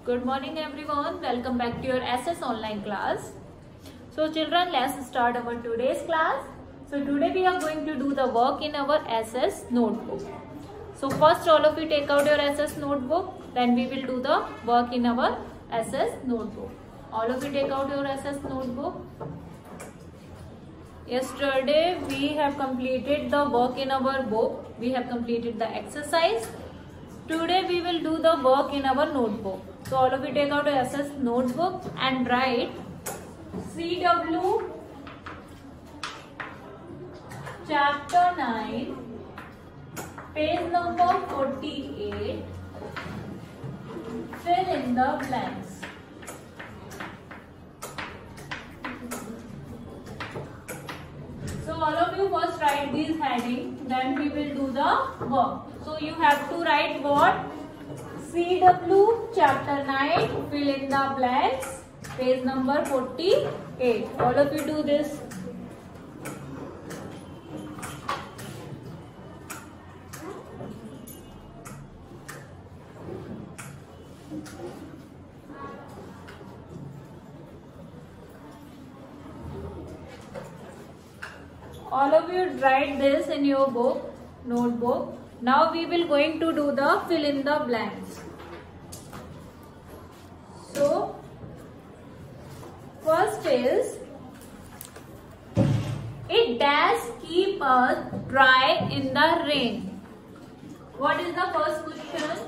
Good morning everyone. Welcome back to your SS online class. So children, let's start our today's class. So today we are going to do the work in our SS notebook. So first all of you take out your SS notebook. Then we will do the work in our SS notebook. All of you take out your SS notebook. Yesterday we have completed the work in our book. We have completed the exercise. Today we will do the work in our notebook. So all of you take out your SS notebook and write CW chapter 9 page number 48. Fill in the blanks. So all of you first write these headings, then we will do the work. So you have to write what? CW chapter 9, fill in the blanks, page number 48. All of you do this. All of you write this in your book, notebook. Now we will going to do the fill in the blanks. So first is, it does keep us dry in the rain. What is the first question?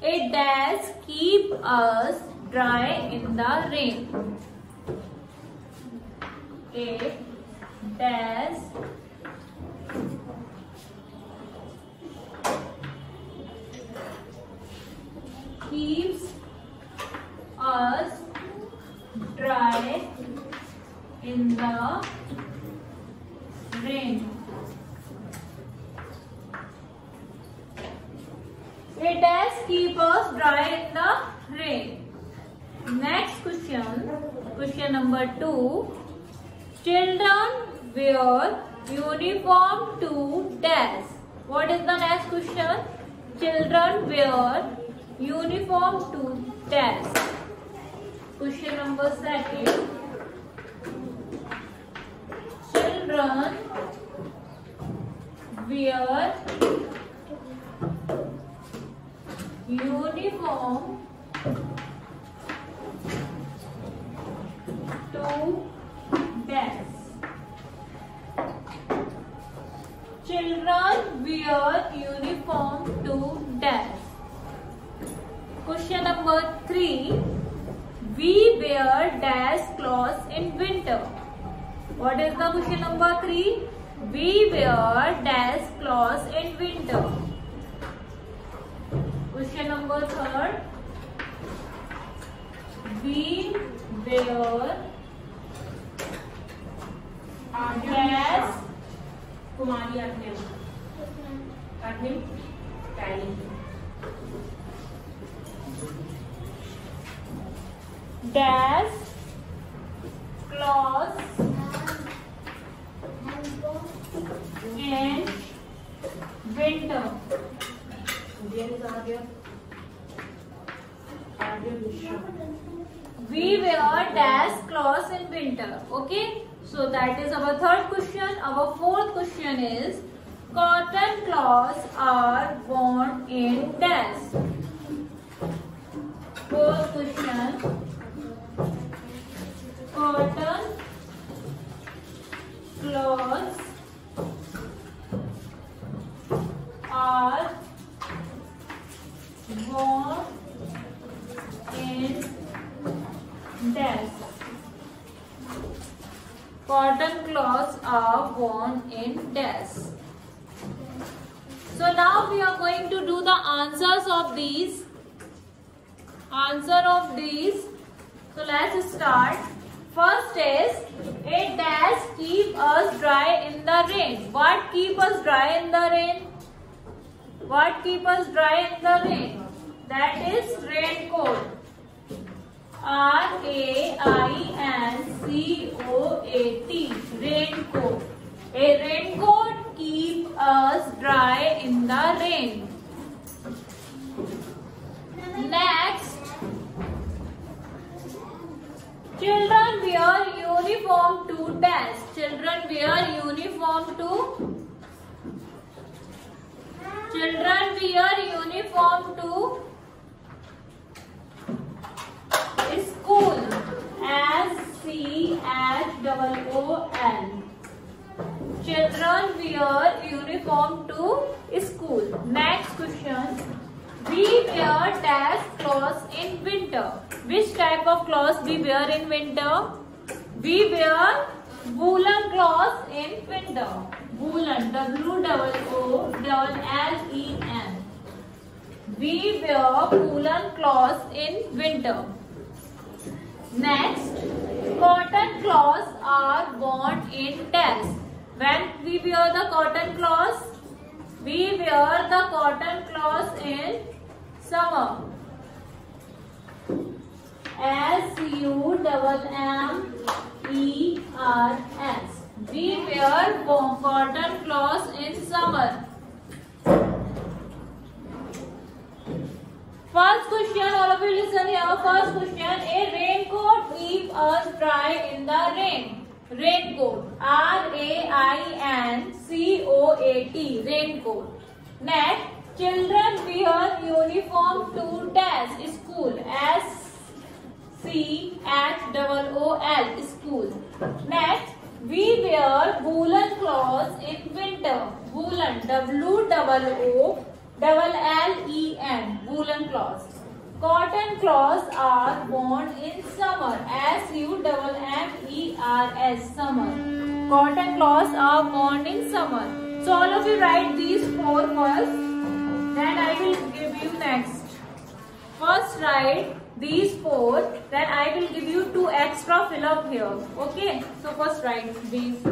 It does keep us dry in the rain. It does keeps us dry in the rain. It does keep us dry in the rain. Next question, question number 2. Children wear uniform to dash. What is the next question? Children wear uniform to dash. Question number 2. Children wear uniform to dash. Children wear uniform to dash. Question number 3. We wear dash clothes in winter. What is the question number 3? We wear dash clothes in winter. Question number 3. We wear dash कुमारी आठवीं tally dash clothes in winter. We wear dash clothes in winter. Okay. So that is our third question. Our fourth question is, cotton cloths are worn in dash. Fourth question. Cotton cloths are worn in dash. Cotton cloths are worn in dash. So now we are going to do the answers of these. So let's start. First is, it does keep us dry in the rain. What keep us dry in the rain? What keep us dry in the rain? That is raincoat. R-A-I-N-C-O-A-T. Raincoat. A raincoat keeps us dry in the rain. Next, children wear uniform to? Children wear uniform to school. SCHOOL. Children wear uniform to school. Next question. We wear dash clothes in winter. Which type of clothes we wear in winter? We wear woolen clothes in winter. Woolen, WOOLLEN. We wear woolen clothes in winter. Next, cotton cloths are worn in dash. When we wear the cotton cloths? We wear the cotton cloths in summer. SUMMERS. We wear cotton cloths in summer. First question, all of you listen here. First question, a raincoat keeps us dry in the rain. Raincoat, RAINCOAT, raincoat. Next, children wear uniform to dash, school, SCHOOL, school. Next, we wear woolen clothes in winter. Woolen, WOOLLEN, woolen clothes. Cotton cloths are worn in summer. SUMMERS, summer. Cotton cloths are worn in summer. So all of you write these four first. Then I will give you next. First write these four. Then I will give you 2 extra fill up here. Okay. So first write these.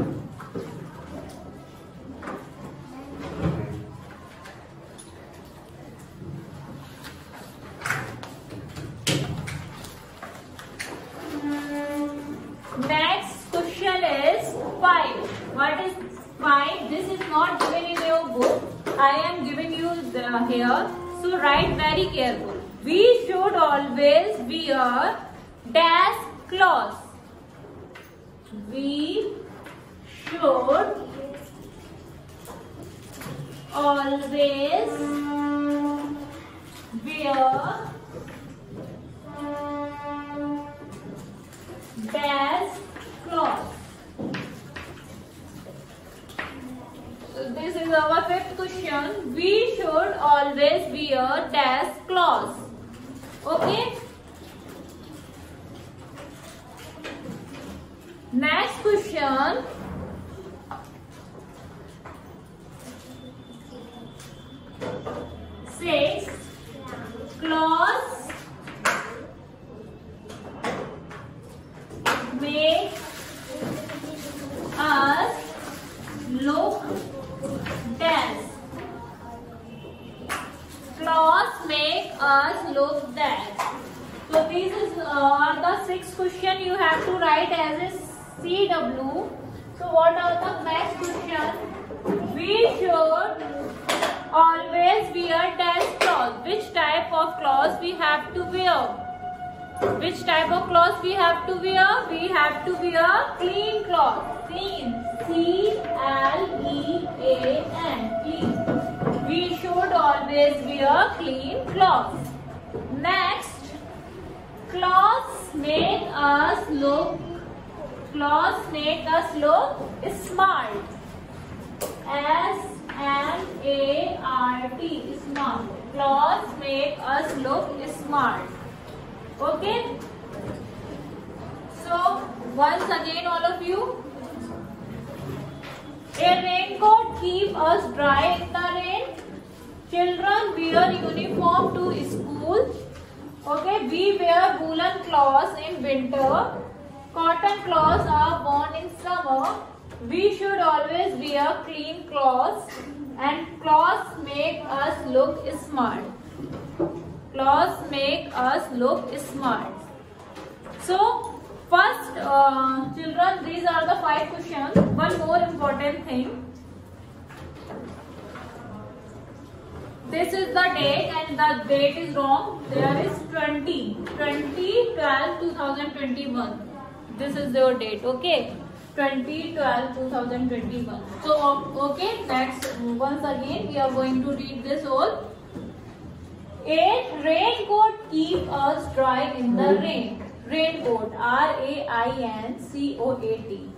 Next question is 5. What is 5? This is not given in your book. I am giving you here. So write very careful. We should always wear dash clothes. We should always wear dash clothes. So this is our 5th question. We should always wear dash clothes. Okay. Next question. Six. Clothes make us look dash. Clothes make us look dash. So these are the 6 questions you have to write as a CW. So what are the next question? We should always wear dash clothes. Which type of clothes we have to wear? Which type of clothes we have to wear? We have to wear clean clothes. Clean. CLEAN. Clean. We should always wear clean clothes. Next, clothes make us look smart. SMART, smart. Clothes make us look smart. Okay. So once again, all of you, a raincoat keeps us dry in the rain. Children wear uniform to school. Okay, we wear woolen clothes in winter. Cotton clothes are worn in summer. We should always wear clean clothes, and clothes make us look smart. Clothes make us look smart. So first, children, these are the 5 questions. One more important thing. This is the date and the date is wrong. There is 20/12/2021. This is your date. Okay. 2012-2021. So okay, next once again we are going to read this all. A raincoat keep us dry in the rain. Raincoat, RAINCOAT.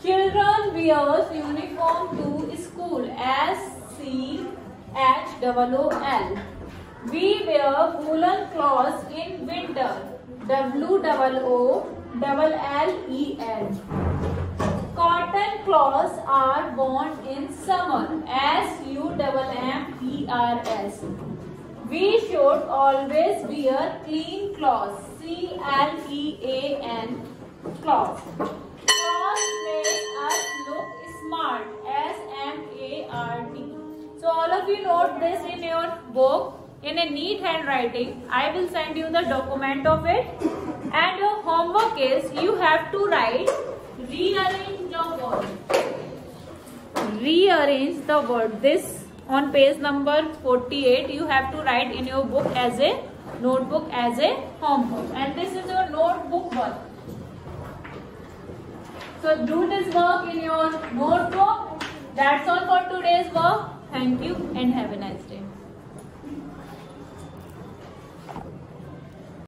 Children wears uniform to school, SCHOOL. We wear woolen clothes in winter, WOOLLEN. Cotton clothes are worn in summer, SUMMERS. We should always wear clean clothes, CLEAN clothes. Clothes make us look smart, SMART. So all of you note this in your book in a neat handwriting. I will send you the document of it, and your homework is you have to write rearrange the word. Rearrange the word. This on page number 48 you have to write in your book as a notebook as a homework, and this is your notebook work. So do this work in your notebook. That's all for today's work. Thank you and have a nice day.